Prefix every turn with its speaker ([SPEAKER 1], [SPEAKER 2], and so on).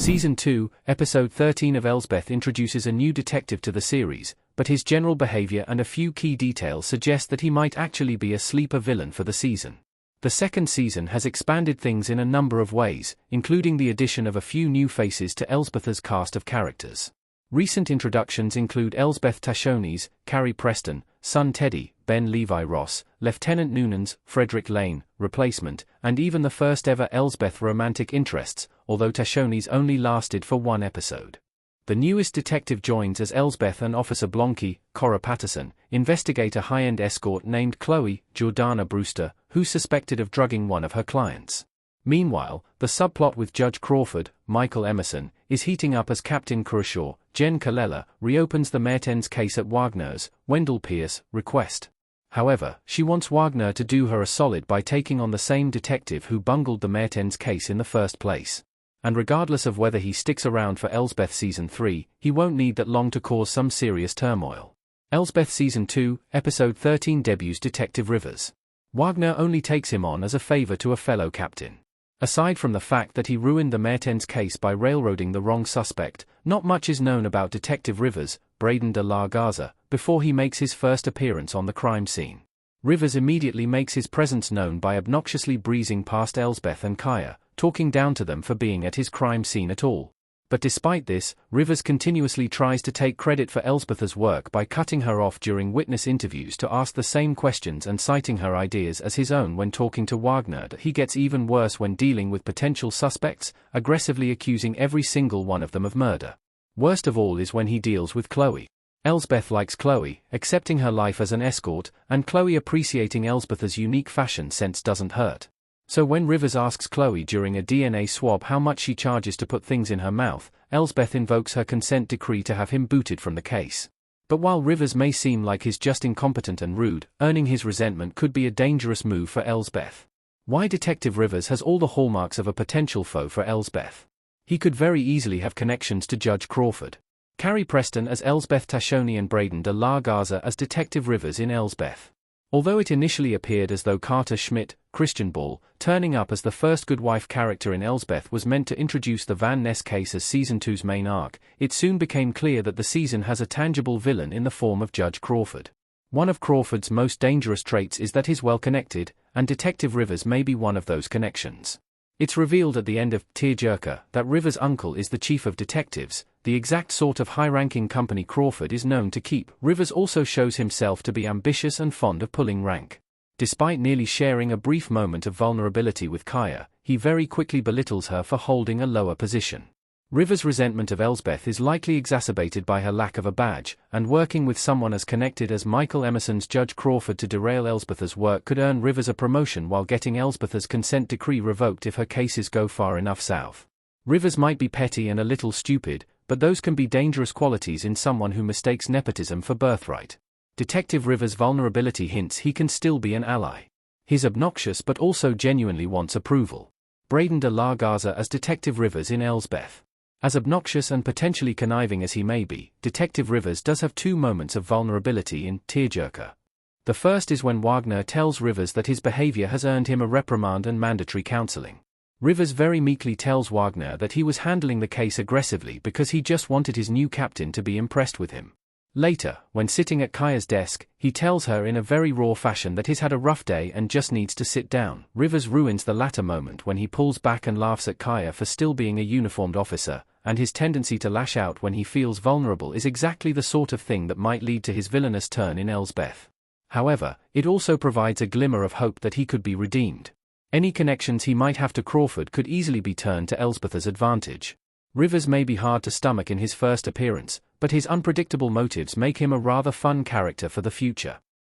[SPEAKER 1] Season 2, Episode 13 of Elsbeth introduces a new detective to the series, but his general behavior and a few key details suggest that he might actually be a sleeper villain for the season. The second season has expanded things in a number of ways, including the addition of a few new faces to Elsbeth's cast of characters. Recent introductions include Elsbeth Tachone's, Carrie Preston, son Teddy, Ben Levi Ross, Lieutenant Noonan's, Frederick Lane, replacement, and even the first ever Elsbeth romantic interests, although Tachone's only lasted for one episode. The newest detective joins as Elsbeth and Officer Blonky, Cora Patterson, investigate a high-end escort named Chloe, Jordana Brewster, who's suspected of drugging one of her clients. Meanwhile, the subplot with Judge Crawford, Michael Emerson, is heating up as Captain Crushaw, Jen Colella, reopens the 13’s case at Wagner's, Wendell Pierce, request. However, she wants Wagner to do her a solid by taking on the same detective who bungled the 13’s case in the first place. And regardless of whether he sticks around for Elsbeth Season 3, he won't need that long to cause some serious turmoil. Elsbeth Season 2, Episode 13 debuts Detective Rivers. Wagner only takes him on as a favor to a fellow captain. Aside from the fact that he ruined the 13’s case by railroading the wrong suspect, not much is known about Detective Rivers, Braden de la Garza, before he makes his first appearance on the crime scene. Rivers immediately makes his presence known by obnoxiously breezing past Elsbeth and Kaya, talking down to them for being at his crime scene at all. But despite this, Rivers continuously tries to take credit for Elsbeth's work by cutting her off during witness interviews to ask the same questions and citing her ideas as his own when talking to Wagner. He gets even worse when dealing with potential suspects, aggressively accusing every single one of them of murder. Worst of all is when he deals with Chloe. Elsbeth likes Chloe, accepting her life as an escort, and Chloe appreciating Elsbeth's unique fashion sense doesn't hurt. So when Rivers asks Chloe during a DNA swab how much she charges to put things in her mouth, Elsbeth invokes her consent decree to have him booted from the case. But while Rivers may seem like he's just incompetent and rude, earning his resentment could be a dangerous move for Elsbeth. Why Detective Rivers has all the hallmarks of a potential foe for Elsbeth. He could very easily have connections to Judge Crawford. Carrie Preston as Elsbeth Tachone and Braden de la Garza as Detective Rivers in Elsbeth. Although it initially appeared as though Carter Schmidt, Christian Ball, turning up as the first good wife character in Elsbeth was meant to introduce the Van Ness case as Season 2's main arc, it soon became clear that the season has a tangible villain in the form of Judge Crawford. One of Crawford's most dangerous traits is that he's well-connected, and Detective Rivers may be one of those connections. It's revealed at the end of Tearjerker that Rivers' uncle is the chief of detectives, the exact sort of high-ranking company Crawford is known to keep. Rivers also shows himself to be ambitious and fond of pulling rank. Despite nearly sharing a brief moment of vulnerability with Kaya, he very quickly belittles her for holding a lower position. Rivers' resentment of Elsbeth is likely exacerbated by her lack of a badge, and working with someone as connected as Michael Emerson's Judge Crawford to derail Elsbeth's work could earn Rivers a promotion while getting Elsbeth's consent decree revoked if her cases go far enough south. Rivers might be petty and a little stupid, but those can be dangerous qualities in someone who mistakes nepotism for birthright. Detective Rivers' vulnerability hints he can still be an ally. He's obnoxious but also genuinely wants approval. Braden de la Garza as Detective Rivers in Elsbeth. As obnoxious and potentially conniving as he may be, Detective Rivers does have two moments of vulnerability in Tearjerker. The first is when Wagner tells Rivers that his behavior has earned him a reprimand and mandatory counseling. Rivers very meekly tells Wagner that he was handling the case aggressively because he just wanted his new captain to be impressed with him. Later, when sitting at Kaya's desk, he tells her in a very raw fashion that he's had a rough day and just needs to sit down. Rivers ruins the latter moment when he pulls back and laughs at Kaya for still being a uniformed officer, and his tendency to lash out when he feels vulnerable is exactly the sort of thing that might lead to his villainous turn in Elsbeth. However, it also provides a glimmer of hope that he could be redeemed. Any connections he might have to Crawford could easily be turned to Elsbeth's advantage. Rivers may be hard to stomach in his first appearance, but his unpredictable motives make him a rather fun character for the future.